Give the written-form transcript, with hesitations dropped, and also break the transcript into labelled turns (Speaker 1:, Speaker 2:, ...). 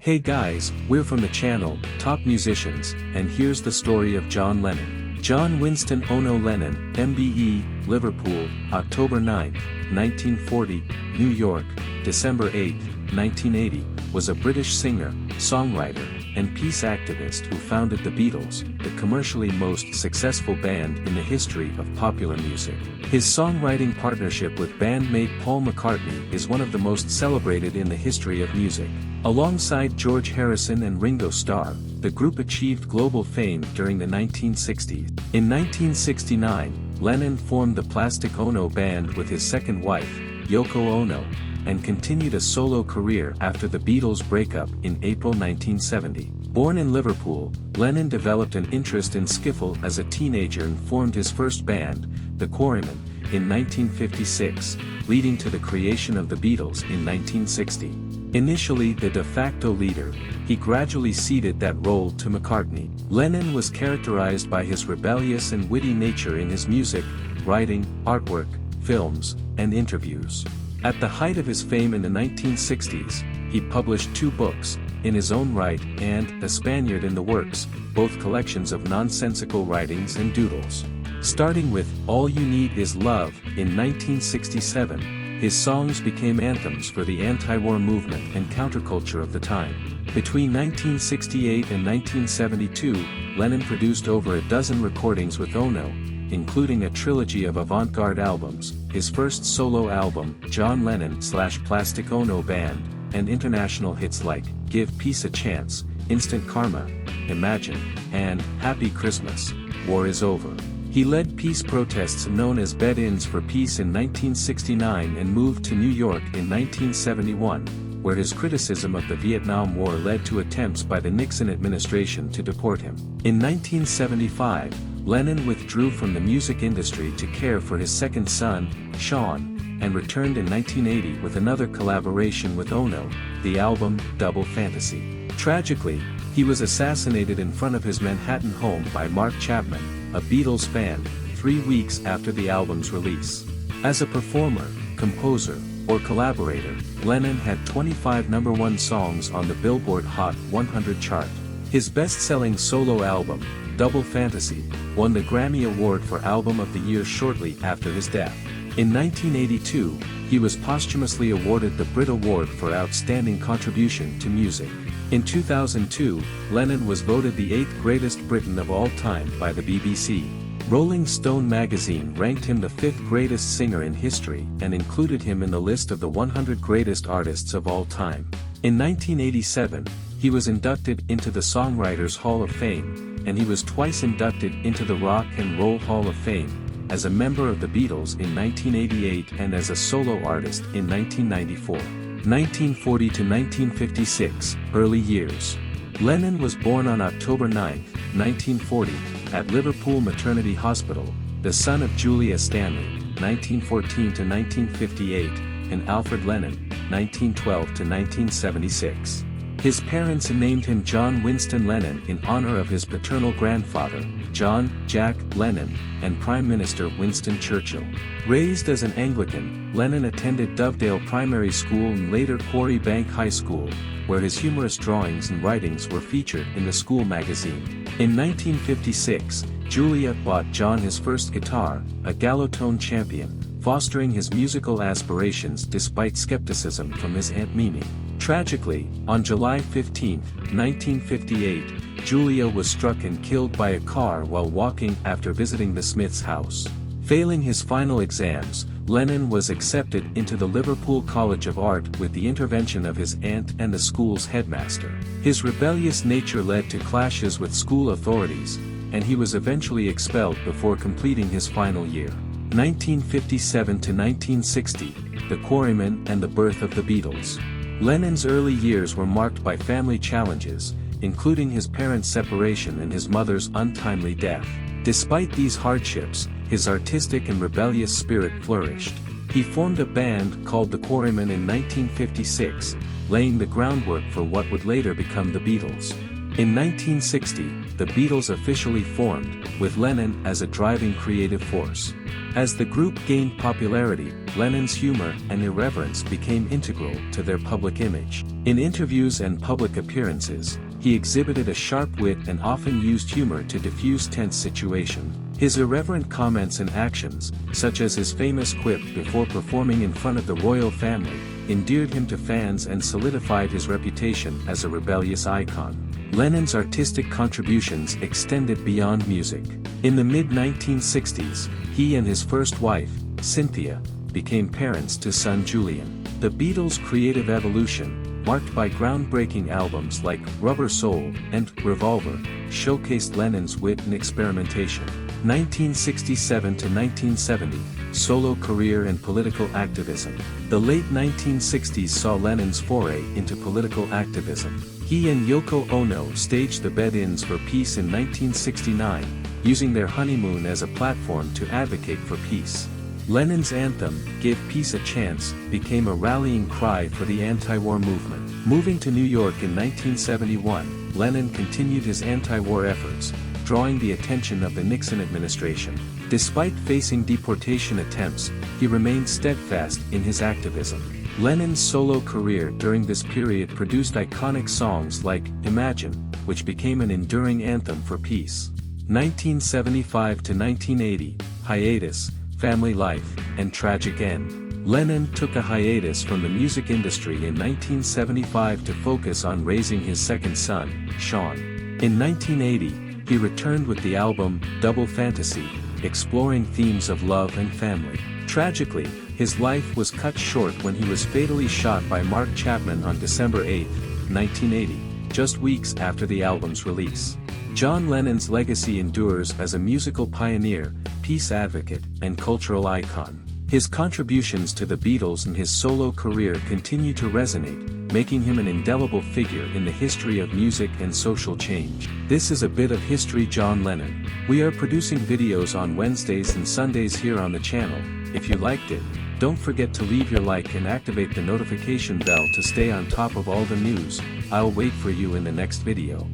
Speaker 1: Hey guys, we're from the channel, Top Musicians, and here's the story of John Lennon. John Winston Ono Lennon, MBE, Liverpool, October 9, 1940, New York, December 8, 1980, was a British singer, songwriter, and peace activist who founded the Beatles, the commercially most successful band in the history of popular music. His songwriting partnership with bandmate Paul McCartney is one of the most celebrated in the history of music. Alongside George Harrison and Ringo Starr, the group achieved global fame during the 1960s. In 1969, Lennon formed the Plastic Ono Band with his second wife, Yoko Ono, and continued a solo career after the Beatles' breakup in April 1970. Born in Liverpool, Lennon developed an interest in skiffle as a teenager and formed his first band, the Quarrymen, in 1956, leading to the creation of the Beatles in 1960. Initially the de facto leader, he gradually ceded that role to McCartney. Lennon was characterized by his rebellious and witty nature in his music, writing, artwork, films, and interviews. At the height of his fame in the 1960s, he published 2 books, in his own right and A Spaniard in the Works, both collections of nonsensical writings and doodles. Starting with All You Need Is Love in 1967, his songs became anthems for the anti-war movement and counterculture of the time. Between 1968 and 1972, Lennon produced over a dozen recordings with Ono, including a trilogy of avant-garde albums, his first solo album, John Lennon / Plastic Ono Band, and international hits like Give Peace a Chance, Instant Karma, Imagine, and Happy Christmas, War Is Over. He led peace protests known as Bed-Ins for Peace in 1969 and moved to New York in 1971, where his criticism of the Vietnam War led to attempts by the Nixon administration to deport him. In 1975, Lennon withdrew from the music industry to care for his second son, Sean, and returned in 1980 with another collaboration with Ono, the album Double Fantasy. Tragically, he was assassinated in front of his Manhattan home by Mark Chapman, a Beatles fan, 3 weeks after the album's release. As a performer, composer, or collaborator, Lennon had 25 #1 songs on the Billboard Hot 100 chart. His best-selling solo album, Double Fantasy, won the Grammy Award for Album of the Year shortly after his death. In 1982, he was posthumously awarded the Brit Award for Outstanding Contribution to Music. In 2002, Lennon was voted the 8th greatest Briton of all time by the BBC. Rolling Stone magazine ranked him the 5th greatest singer in history and included him in the list of the 100 greatest artists of all time. In 1987, he was inducted into the Songwriters Hall of Fame, and he was twice inducted into the Rock and Roll Hall of Fame, as a member of the Beatles in 1988 and as a solo artist in 1994. 1940 to 1956, early years. Lennon was born on October 9, 1940, at Liverpool Maternity Hospital, the son of Julia Stanley, 1914 to 1958, and Alfred Lennon, 1912 to 1976. His parents named him John Winston Lennon in honor of his paternal grandfather, John Jack Lennon, and Prime Minister Winston Churchill. Raised as an Anglican, Lennon attended Dovedale Primary School and later Quarry Bank High School, where his humorous drawings and writings were featured in the school magazine. In 1956, Julia bought John his first guitar, a Gallotone Champion, fostering his musical aspirations despite skepticism from his Aunt Mimi. Tragically, on July 15, 1958, Julia was struck and killed by a car while walking after visiting the Smiths' house. Failing his final exams, Lennon was accepted into the Liverpool College of Art with the intervention of his aunt and the school's headmaster. His rebellious nature led to clashes with school authorities, and he was eventually expelled before completing his final year. 1957 to 1960, the Quarrymen and the birth of the Beatles. Lennon's early years were marked by family challenges, including his parents' separation and his mother's untimely death. Despite these hardships, his artistic and rebellious spirit flourished. He formed a band called the Quarrymen in 1956, laying the groundwork for what would later become the Beatles. In 1960, the Beatles officially formed, with Lennon as a driving creative force. As the group gained popularity, Lennon's humor and irreverence became integral to their public image. In interviews and public appearances, he exhibited a sharp wit and often used humor to diffuse tense situations. His irreverent comments and actions, such as his famous quip before performing in front of the royal family, endeared him to fans and solidified his reputation as a rebellious icon. Lennon's artistic contributions extended beyond music. In the mid-1960s, he and his first wife, Cynthia, became parents to son Julian. The Beatles' creative evolution, marked by groundbreaking albums like Rubber Soul and Revolver, showcased Lennon's wit and experimentation. 1967 to 1970, solo career and political activism. The late 1960s saw Lennon's foray into political activism. He and Yoko Ono staged the Bed-Ins for Peace in 1969, using their honeymoon as a platform to advocate for peace. Lennon's anthem, "Give Peace a Chance," became a rallying cry for the anti-war movement. Moving to New York in 1971, Lennon continued his anti-war efforts, drawing the attention of the Nixon administration. Despite facing deportation attempts, he remained steadfast in his activism. Lennon's solo career during this period produced iconic songs like "Imagine," which became an enduring anthem for peace. 1975 to 1980, hiatus, family life, and tragic end. Lennon took a hiatus from the music industry in 1975 to focus on raising his second son, Sean. In 1980, he returned with the album Double Fantasy, exploring themes of love and family. Tragically, his life was cut short when he was fatally shot by Mark Chapman on December 8, 1980, just weeks after the album's release. John Lennon's legacy endures as a musical pioneer, peace advocate, and cultural icon. His contributions to the Beatles and his solo career continue to resonate, making him an indelible figure in the history of music and social change. This is a bit of history John Lennon. We are producing videos on Wednesdays and Sundays here on the channel. If you liked it, don't forget to leave your like and activate the notification bell to stay on top of all the news. I'll wait for you in the next video.